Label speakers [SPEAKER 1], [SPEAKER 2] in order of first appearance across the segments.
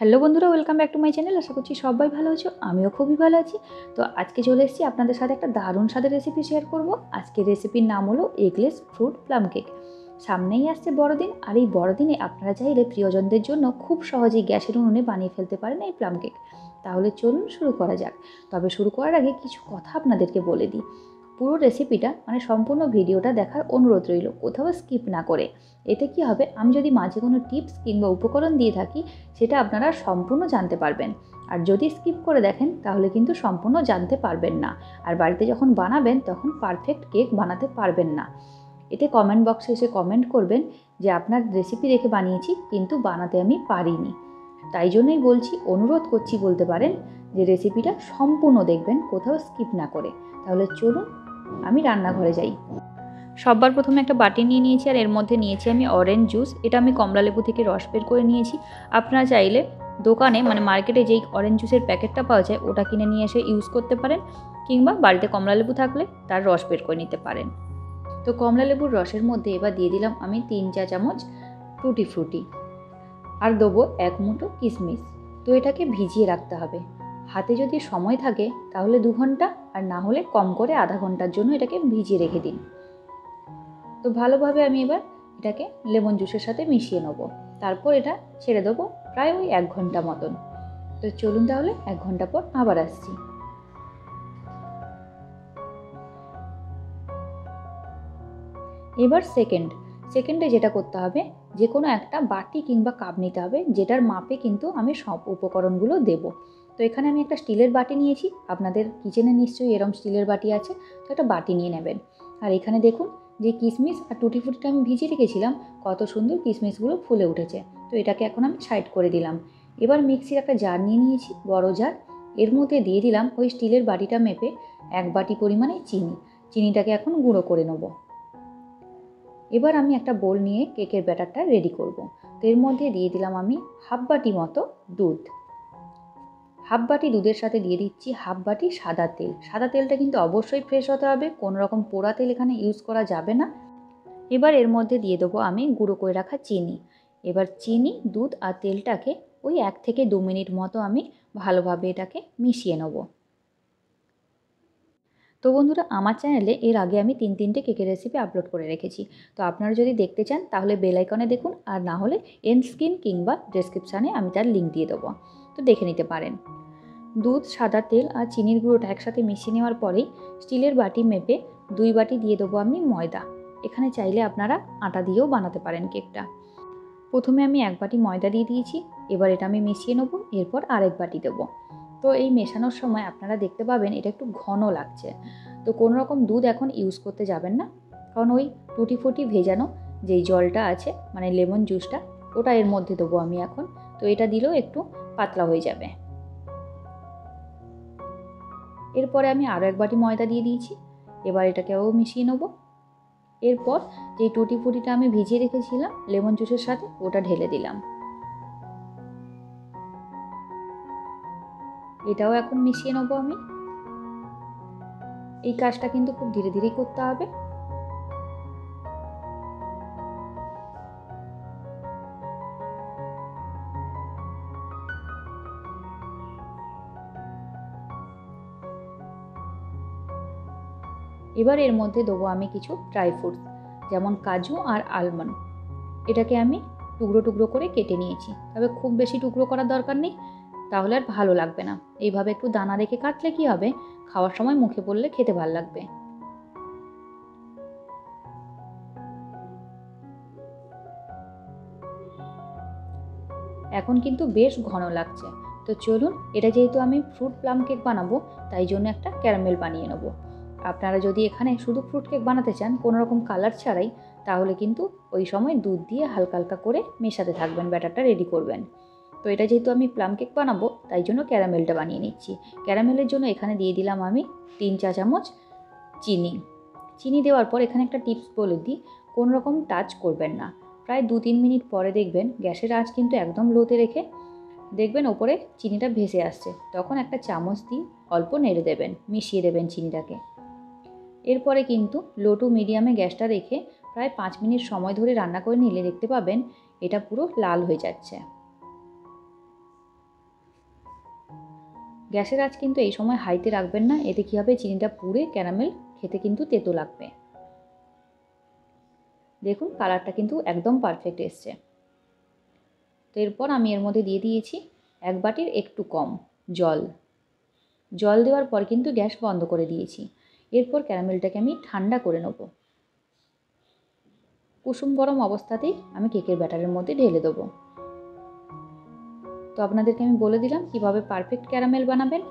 [SPEAKER 1] Hello বন্ধুরা, welcome back to my channel. আশা করছি সবাই ভালো আছো, আমিও খুবই ভালো আছি। তো আজকে চলে এসেছি আপনাদের সাথে একটা দারুণ স্বাদের রেসিপি শেয়ার করব। আজকের রেসিপির নাম হলো এগলেস ফ্রুট প্লাম কেক। সামনেই আসছে বড়দিন, আর এই বড়দিনে আপনারা চাইলে প্রিয়জনদের জন্য খুব সহজেই গ্যাসের উনুনে বানিয়ে ফেলতে পারেন এই প্লাম কেক। তাহলে চলুন শুরু করা যাক। তবে শুরু করার আগে কিছু কথা আপনাদেরকে বলে দিই। পুরো রেসিপিটা সম্পূর্ণ ভিডিওটা দেখার অনুরোধ রইল, কোথাও স্কিপ না করে। এতে কি হবে, আমি যদি মাঝে কোনো টিপস কিংবা উপকরণ দিয়ে থাকি সেটা আপনারা সম্পূর্ণ জানতে পারবেন। আর যদি স্কিপ করে দেখেন তাহলে কিন্তু সম্পূর্ণ জানতে পারবেন না, আর বাড়িতে যখন বানাবেন তখন পারফেক্ট কেক বানাতে পারবেন না। এতে কমেন্ট বক্সে এসে কমেন্ট করবেন যে আপনার রেসিপি দেখে বানিয়েছি কিন্তু বানাতে আমি পারিনি। তাই জন্যই বলছি, অনুরোধ করছি বলতে পারেন, যে রেসিপিটা সম্পূর্ণ দেখবেন, কোথাও স্কিপ না করে। তাহলে চলুন আমি রান্নাঘরে যাই। সবার প্রথমে একটা বাটি নিয়ে নিয়েছি, আর এর মধ্যে নিয়েছি আমি অরেঞ্জ জুস। এটা আমি কমলালেবু থেকে রস বের করে নিয়েছি। আপনারা চাইলে দোকানে মার্কেটে যেই অরেঞ্জ জুসের প্যাকেটটা পাওয়া যায় ওটা কিনে নিয়ে এসে ইউজ করতে পারেন, কিংবা বাড়িতে কমলালেবু থাকলে তার রস বের করে নিতে পারেন। তো কমলালেবুর রসের মধ্যে এবার দিয়ে দিলাম আমি 3 চা চামচ টুটি ফ্রুটি, আর দেবো 1 মুঠো কিশমিশ। তো এটাকে ভিজিয়ে রাখতে হবে। হাতে যদি সময় থাকে তাহলে 2 ঘন্টা, আর না হলে কম করে আধা ঘন্টার জন্য এটাকে ভিজিয়ে রেখে দিন। তো ভালোভাবে আমি এবার এটাকে লেমন জুসের সাথে মিশিয়ে নেবো। তারপর এটা ছেড়ে দেবো প্রায় ওই 1 ঘন্টা মতন। তো চলুন তাহলে 1 ঘন্টা পর আবার আসছি। এবার সেকেন্ডে যেটা করতে হবে, যে কোনো একটা বাটি কিংবা কাপ নিতে হবে, যেটার মাপে কিন্তু আমি সব উপকরণগুলো দেব। তো এখানে আমি একটা স্টিলের বাটি নিয়েছি। আপনাদের কিচেনে নিশ্চয়ই এরকম স্টিলের বাটি আছে, তো একটা বাটি নিয়ে নেবেন। আর এখানে দেখুন, যে কিশমিশ আর টুটি ফুটিটা আমি ভিজিয়ে রেখেছিলাম, কত সুন্দর কিশমিশগুলো ফুলে উঠেছে। তো এটাকে এখন আমি সাইড করে দিলাম। এবার মিক্সির একটা জার নিয়ে নিয়েছি, বড় জার। এর মধ্যে দিয়ে দিলাম ওই স্টিলের বাটিটা মেপে 1 বাটি পরিমাণে চিনিটাকে এখন গুঁড়ো করে নেবো। এবার আমি একটা বোল নিয়ে কেকের ব্যাটারটা রেডি করব। তো এর মধ্যে দিয়ে দিলাম আমি হাফ বাটি মতো দুধ। হাফ বাটি দুধের সাথে দিয়ে দিচ্ছি হাফ বাটি সাদা তেল। সাদা তেলটা কিন্তু অবশ্যই ফ্রেশ হতে হবে, কোনো রকম পোড়া তেল এখানে ইউজ করা যাবে না। এবার এর মধ্যে দিয়ে দেবো আমি গুঁড়ো করে রাখা চিনি। এবার চিনি, দুধ আর তেলটাকে ওই 1 থেকে 2 মিনিট মতো আমি ভালোভাবে এটাকে মিশিয়ে নেবো। তো বন্ধুরা, আমার চ্যানেলে এর আগে আমি 3টে কেকের রেসিপি আপলোড করে রেখেছি। তো আপনারা যদি দেখতে চান তাহলে বেল আইকনে দেখুন, আর না হলে এন্ড স্ক্রিন কিংবা ডেসক্রিপশানে আমি তার লিঙ্ক দিয়ে দেবো, তো দেখে নিতে পারেন। দুধ, সাদা তেল আর চিনির গুঁড়োটা একসাথে মিশিয়ে নেওয়ার পরেই স্টিলের বাটি মেপে 2 বাটি দিয়ে দেবো আমি ময়দা। এখানে চাইলে আপনারা আটা দিয়েও বানাতে পারেন কেকটা। প্রথমে আমি 1 বাটি ময়দা দিয়ে দিয়েছি। এবার এটা আমি মিশিয়ে নেবো, এরপর আরেক বাটি দেবো। তো এই মেশানোর সময় আপনারা দেখতে পাবেন এটা একটু ঘন লাগছে। তো কোনো রকম দুধ এখন ইউজ করতে যাবেন না, কারণ ওই টুটি ফুটি ভেজানো যেই জলটা আছে, লেমন জুসটা, ওটা এর মধ্যে দেবো আমি এখন। তো এটা দিলেও একটু পাতলা হয়ে যাবে। এরপরে আমি আরও 1 বাটি ময়দা দিয়ে দিয়েছি। এবার এটাকেও মিশিয়ে নেবো। এরপর যেই টুটি ফুটিটা আমি ভিজিয়ে রেখেছিলাম লেমন জুসের সাথে, ওটা ঢেলে দিলাম। এটাও এখন মিশিয়ে নেবো আমি। এই কাজটা কিন্তু খুব ধীরে ধীরেই করতে হবে। এবার এর মধ্যে দেবো আমি কিছু ড্রাই ফ্রুটস, যেমন কাজু আর আলমন্ড। এটাকে আমি টুকরো টুকরো করে কেটে নিয়েছি, তবে খুব বেশি টুকরো করার দরকার নেই, তাহলে আর ভালো লাগবে না। এইভাবে একটু দানা রেখে কাটলে কি হবে, খাওয়ার সময় মুখে পড়লে খেতে ভালো লাগবে। এখন কিন্তু বেশ ঘন লাগছে। তো চলুন, এটা যেহেতু আমি ফ্রুট প্লাম কেক বানাবো, তাই জন্য একটা ক্যারামেল বানিয়ে নেবো। আপনারা যদি এখানে শুধু ফ্রুট কেক বানাতে চান কোনো রকম কালার ছাড়াই, তাহলে কিন্তু ওই সময় দুধ দিয়ে হালকা হালকা করে মেশাতে থাকবেন, ব্যাটারটা রেডি করবেন। তো এটা যেহেতু আমি প্লাম কেক বানাবো, তাই জন্য ক্যারামেলটা বানিয়ে নিচ্ছি। ক্যারামেলের জন্য এখানে দিয়ে দিলাম আমি 3 চা চামচ চিনি দেওয়ার পর এখানে একটা টিপস বলে দিই, কোনো রকম টাচ করবেন না। প্রায় 2-3 মিনিট পরে দেখবেন গ্যাসের আঁচ কিন্তু একদম লোতে রেখে দেখবেন ওপরে চিনিটা ভেসে আসছে, তখন একটা চামচ দিয়ে অল্প নেড়ে দেবেন, মিশিয়ে দেবেন চিনিটাকে। এরপরে কিন্তু লো টু মিডিয়ামে গ্যাসটা রেখে প্রায় 5 মিনিট সময় ধরে রান্না করে নিলে দেখতে পাবেন এটা পুরো লাল হয়ে যাচ্ছে। গ্যাসের আঁচ কিন্তু এই সময় হাইতে রাখবেন না, এতে কী হবে চিনিটা পুড়ে ক্যারামেল খেতে কিন্তু তেতো লাগবে। দেখুন কালারটা কিন্তু একদম পারফেক্ট এসছে। তো এরপর আমি এর মধ্যে দিয়ে দিয়েছি 1 বাটির একটু কম জল দেওয়ার পর কিন্তু গ্যাস বন্ধ করে দিয়েছি। এরপর ক্যারামেলটাকে আমি ঠান্ডা করে নেব। কুসুম গরম অবস্থাতেই আমি কেকের ব্যাটারের মধ্যে ঢেলে দেবো। তো আপনাদেরকে আমি বলে দিলাম কিভাবে পারফেক্ট ক্যারামেল বানাবেন।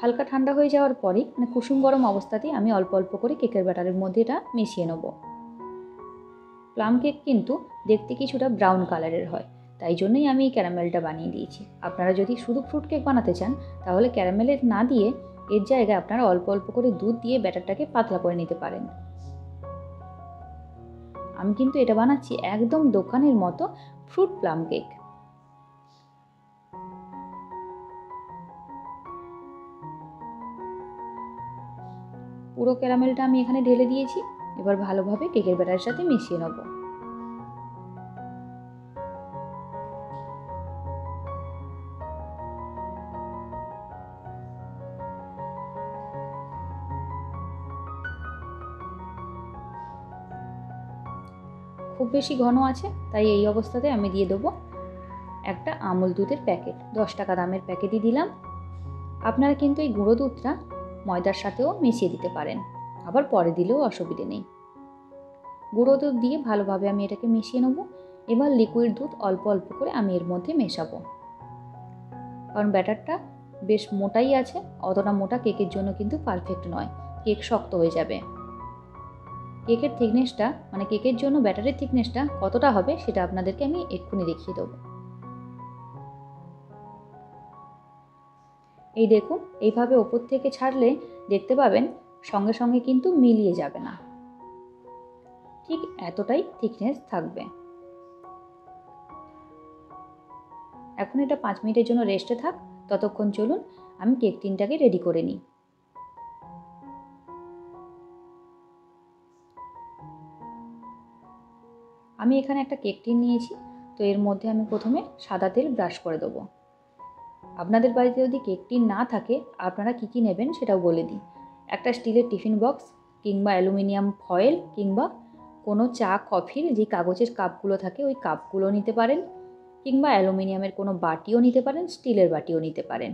[SPEAKER 1] হালকা ঠান্ডা হয়ে যাওয়ার পরেই কুসুম গরম অবস্থাতেই আমি অল্প অল্প করে কেকের ব্যাটারের মধ্যে এটা মিশিয়ে নেব। প্লাম কেক কিন্তু দেখতে কিছুটা ব্রাউন কালারের হয়, তাই জন্যই আমি এই ক্যারামেলটা বানিয়ে দিয়েছি। আপনারা যদি শুধু ফ্রুট কেক বানাতে চান তাহলে ক্যারামেলের না দিয়ে এর জায়গায় আপনারা অল্প অল্প করে দুধ দিয়ে ব্যাটারটাকে পাতলা করে নিতে পারেন। আমি কিন্তু এটা বানাচ্ছি একদম দোকানের মতো ফ্রুট প্লাম কেক। পুরো ক্যারামেলটা আমি এখানে ঢেলে দিয়েছি। এবার ভালোভাবে কেকের ব্যাটারের সাথে মিশিয়ে নেব। খুব বেশি ঘন আছে, তাই এই অবস্থাতে আমি দিয়ে দেবো একটা আমুল দুধের প্যাকেট। 10 টাকা দামের প্যাকেটই দিলাম। আপনারা কিন্তু এই গুঁড়ো দুধটা ময়দার সাথেও মিশিয়ে দিতে পারেন, আবার পরে দিলেও অসুবিধে নেই। গুঁড়ো দুধ দিয়ে ভালোভাবে আমি এটাকে মিশিয়ে নেব। এবার লিকুইড দুধ অল্প অল্প করে আমি এর মধ্যে মেশাবো, কারণ ব্যাটারটা বেশ মোটাই আছে। অতটা মোটা কেকের জন্য কিন্তু পারফেক্ট নয়, কেক শক্ত হয়ে যাবে। কেকের থিকনেসটা কেকের জন্য ব্যাটারের থিকনেসটা কতটা হবে সেটা আপনাদেরকে আমি এক্ষুনি দেখিয়ে দেবো। এই দেখুন, এইভাবে ওপর থেকে ছাড়লে দেখতে পাবেন সঙ্গে সঙ্গে কিন্তু মিলিয়ে যাবে না, ঠিক এতটাই থিকনেস থাকবে। এখন এটা 5 মিনিটের জন্য রেস্টে থাক। ততক্ষণ চলুন আমি কেক টিনটাকে রেডি করে নিই। আমি এখানে একটা কেক টিন নিয়েছি। তো এর মধ্যে আমি প্রথমে সাদা তেল ব্রাশ করে দেবো। আপনাদের বাড়িতে যদি কেক টিন না থাকে আপনারা কী কী নেবেন সেটাও বলে দিই। একটা স্টিলের টিফিন বক্স কিংবা অ্যালুমিনিয়াম ফয়েল কিংবা কোনো চা কফির যে কাগজের কাপগুলো থাকে ওই কাপগুলো নিতে পারেন, কিংবা অ্যালুমিনিয়ামের কোনো বাটিও নিতে পারেন, স্টিলের বাটিও নিতে পারেন।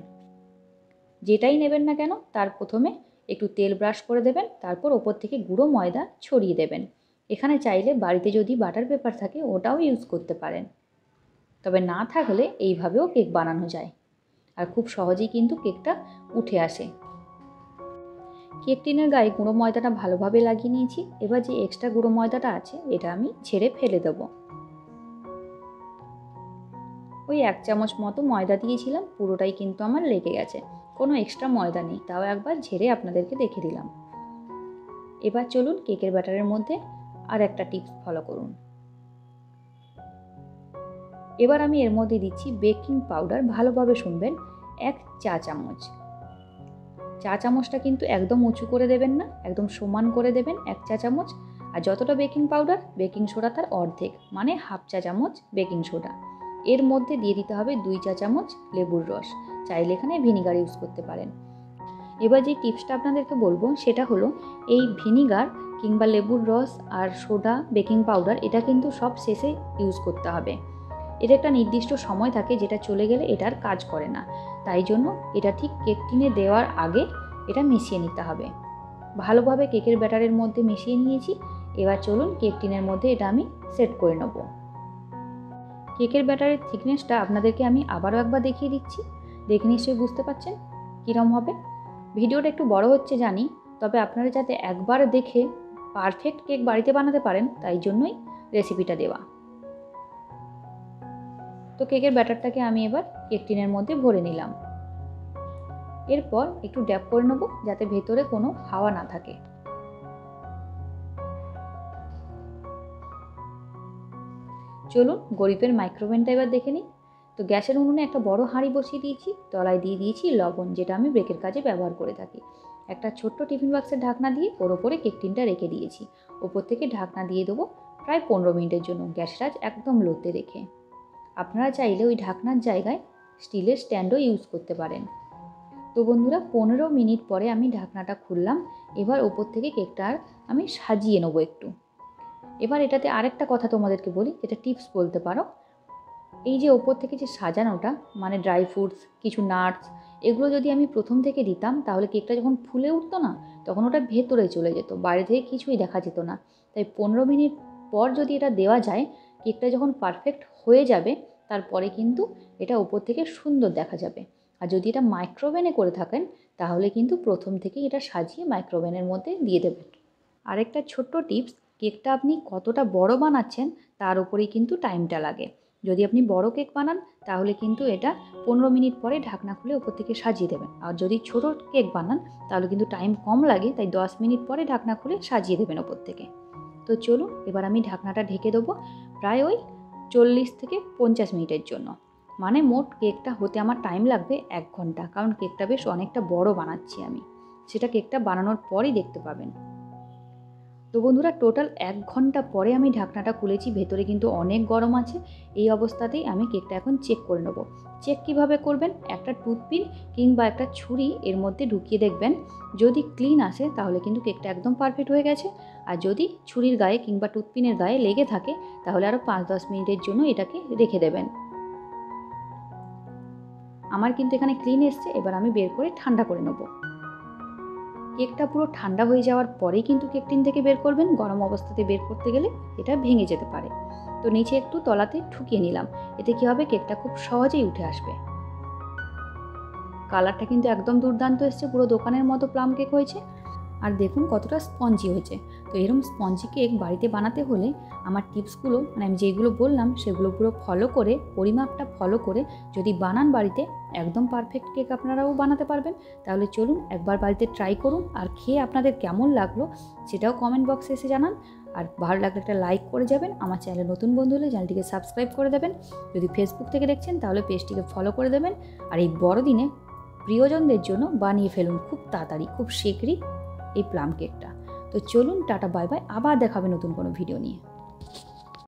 [SPEAKER 1] যেটাই নেবেন না কেন তার প্রথমে একটু তেল ব্রাশ করে দেবেন, তারপর ওপর থেকে গুঁড়ো ময়দা ছড়িয়ে দেবেন। এখানে চাইলে বাড়িতে যদি বাটার পেপার থাকে ওটাও ইউজ করতে পারেন, তবে না থাকলে এইভাবেও কেক বানানো যায় আর খুব সহজেই কিন্তু কেকটা উঠে আসে। কেক টিনের গায়ে গুঁড়ো ময়দাটা ভালোভাবে লাগিয়ে নিয়েছি। এবার যে এক্সট্রা গুঁড়ো ময়দাটা আছে এটা আমি ছেড়ে ফেলে দেব। ওই 1 চামচ মতো ময়দা দিয়েছিলাম, পুরোটাই কিন্তু আমার লেগে গেছে, কোনো এক্সট্রা ময়দা নেই, তাও একবার ঝেড়ে আপনাদেরকে দেখে দিলাম। এবার চলুন কেকের ব্যাটারের মধ্যে আর একটা টিপস ফলো করুন। এবার আমি এর মধ্যে দিচ্ছি বেকিং পাউডার। ভালোভাবে শুনবেন, 1 চা চামচ। চা চামচটা কিন্তু একদম উঁচু করে দেবেন না, একদম সমান করে দেবেন 1 চা চামচ। আর যতটা বেকিং পাউডার বেকিং সোডা তার অর্ধেক, মানে হাফ চা চামচ বেকিং সোডা। এর মধ্যে দিয়ে দিতে হবে 2 চা চামচ লেবুর রস, চাইলে এখানে ভিনিগার ইউজ করতে পারেন। এবার যে টিপসটা আপনাদেরকে বলবো সেটা হলো এই ভিনিগার কিংবা লেবুর রস আর সোডা বেকিং পাউডার এটা কিন্তু সব শেষে ইউজ করতে হবে। এটা একটা নির্দিষ্ট সময় থাকে যেটা চলে গেলে এটার কাজ করে না, তাই জন্য এটা ঠিক কেক টিনে দেওয়ার আগে এটা মিশিয়ে নিতে হবে। ভালোভাবে কেকের ব্যাটারের মধ্যে মিশিয়ে নিয়েছি। এবার চলুন কেক টিনের মধ্যে এটা আমি সেট করে নেব। কেকের ব্যাটারের থিকনেসটা আপনাদেরকে আমি আবারও একবার দেখিয়ে দিচ্ছি, দেখে নিশ্চয়ই বুঝতে পারছেন কীরকম হবে। ভিডিওটা একটু বড় হচ্ছে জানি, তবে আপনারা যাতে একবার দেখে পারফেক্ট কেক বাড়িতে বানাতে পারেন তাই জন্যই রেসিপিটা দেওয়া। তো কেকের ব্যাটারটাকে আমি এবার কেক টিনের মধ্যে ভরে নিলাম। এরপর একটু ড্যাপ করে নেব যাতে ভেতরে কোনো হাওয়া না থাকে। চলুন গরিবের মাইক্রোওভেনটা এবার দেখে নিই। তো গ্যাসের উনুনে একটা বড় হাঁড়ি বসিয়ে দিয়েছি, তলায় দিয়ে দিয়েছি লবণ, যেটা আমি বেকের কাজে ব্যবহার করে থাকি। একটা ছোট্ট টিফিন বক্সের ঢাকনা দিয়ে ওর ওপরে কেক টিনটা রেখে দিয়েছি। ওপর থেকে ঢাকনা দিয়ে দেবো প্রায় 15 মিনিটের জন্য গ্যাসের আঁচ একদম লোতে রেখে। আপনারা চাইলে ওই ঢাকনার জায়গায় স্টিলের স্ট্যান্ডও ইউজ করতে পারেন। তো বন্ধুরা 15 মিনিট পরে আমি ঢাকনাটা খুললাম। এবার ওপর থেকে কেকটা আমি সাজিয়ে নেবো একটু। এবার এটাতে আরেকটা কথা তোমাদেরকে বলি, এটা টিপস বলতে পারো। এই যে ওপর থেকে যে সাজানোটা, মানে ড্রাই ফ্রুটস, কিছু নাটস, এগুলো যদি আমি প্রথম থেকে দিতাম তাহলে কেকটা যখন ফুলে উঠতো না, তখন ওটা ভেতরে চলে যেত, বাইরে থেকে কিছুই দেখা যেত না। তাই 15 মিনিট পর যদি এটা দেওয়া যায়, কেকটা যখন পারফেক্ট হয়ে যাবে তারপরে কিন্তু এটা ওপর থেকে সুন্দর দেখা যাবে। আর যদি এটা মাইক্রোওভেনে করে থাকেন তাহলে কিন্তু প্রথম থেকেই এটা সাজিয়ে মাইক্রোওভেনের মধ্যে দিয়ে দেবেন। আরেকটা ছোট্ট টিপস, কেকটা আপনি কতটা বড় বানাচ্ছেন তার উপরেই কিন্তু টাইমটা লাগে। যদি আপনি বড় কেক বানান তাহলে কিন্তু এটা 15 মিনিট পরে ঢাকনা খুলে ওপর থেকে সাজিয়ে দেবেন। আর যদি ছোট কেক বানান তাহলে কিন্তু টাইম কম লাগে, তাই 10 মিনিট পরে ঢাকনা খুলে সাজিয়ে দেবেন ওপর থেকে। তো চলুন এবার আমি ঢাকনাটা ঢেকে দেবো প্রায় ওই 40 থেকে 50 মিনিটের জন্য। মানে মোট কেকটা হতে আমার টাইম লাগবে 1 ঘন্টা, কারণ কেকটা বেশ অনেকটা বড় বানাচ্ছি আমি, সেটা কেকটা বানানোর পরই দেখতে পাবেন। তো বন্ধুরা টোটাল 1 ঘন্টা পরে আমি ঢাকনাটা খুলেছি, ভেতরে কিন্তু অনেক গরম আছে। এই অবস্থাতেই আমি কেকটা এখন চেক করে নেব। চেক কিভাবে করবেন, একটা টুথপিন কিংবা একটা ছুরি এর মধ্যে ঢুকিয়ে দেখবেন, যদি ক্লিন আসে তাহলে কিন্তু কেকটা একদম পারফেক্ট হয়ে গেছে। আর যদি ছুরির গায়ে কিংবা টুথপিনের গায়ে লেগে থাকে তাহলে আরও 5-10 মিনিটের জন্য এটাকে রেখে দেবেন। আমার কিন্তু এখানে ক্লিন এসছে, এবার আমি বের করে ঠান্ডা করে নেব। কেকটা পুরো ঠান্ডা হয়ে যাওয়ার পরেই কিন্তু কেক টিন থেকে বের করবেন, গরম অবস্থাতে বের করতে গেলে এটা ভেঙে যেতে পারে। তো নিচে একটু তলাতে ঠুকিয়ে নিলাম, এতে কী হবে, কেকটা খুব সহজেই উঠে আসবে। কালারটা কিন্তু একদম দুর্দান্ত এসছে, পুরো দোকানের মতো প্লাম কেক হয়েছে। আর দেখুন কতটা স্পঞ্জি হয়েছে। তো এরকম স্পঞ্জি কেক বাড়িতে বানাতে হলে আমার টিপসগুলো, মানে আমি যেগুলো বললাম সেগুলো পুরো ফলো করে, পরিমাপটা ফলো করে যদি বানান বাড়িতে, একদম পারফেক্ট কেক আপনারাও বানাতে পারবেন। তাহলে চলুন একবার বাড়িতে ট্রাই করুন, আর খেয়ে আপনাদের কেমন লাগলো সেটাও কমেন্ট বক্সে এসে জানান। আর ভালো লাগলে একটা লাইক করে যাবেন, আমার চ্যানেলে নতুন বন্ধু হলে চ্যানেলটিকে সাবস্ক্রাইব করে দেবেন। যদি ফেসবুক থেকে দেখছেন তাহলে পেজটিকে ফলো করে দেবেন। আর এই বড়দিনে প্রিয়জনদের জন্য বানিয়ে ফেলুন খুব তাড়াতাড়ি, খুব শীঘ্রই এই প্লাম কেকটা। তো চলুন টাটা বাই বাই, আবার দেখাবে নতুন কোনো ভিডিও নিয়ে।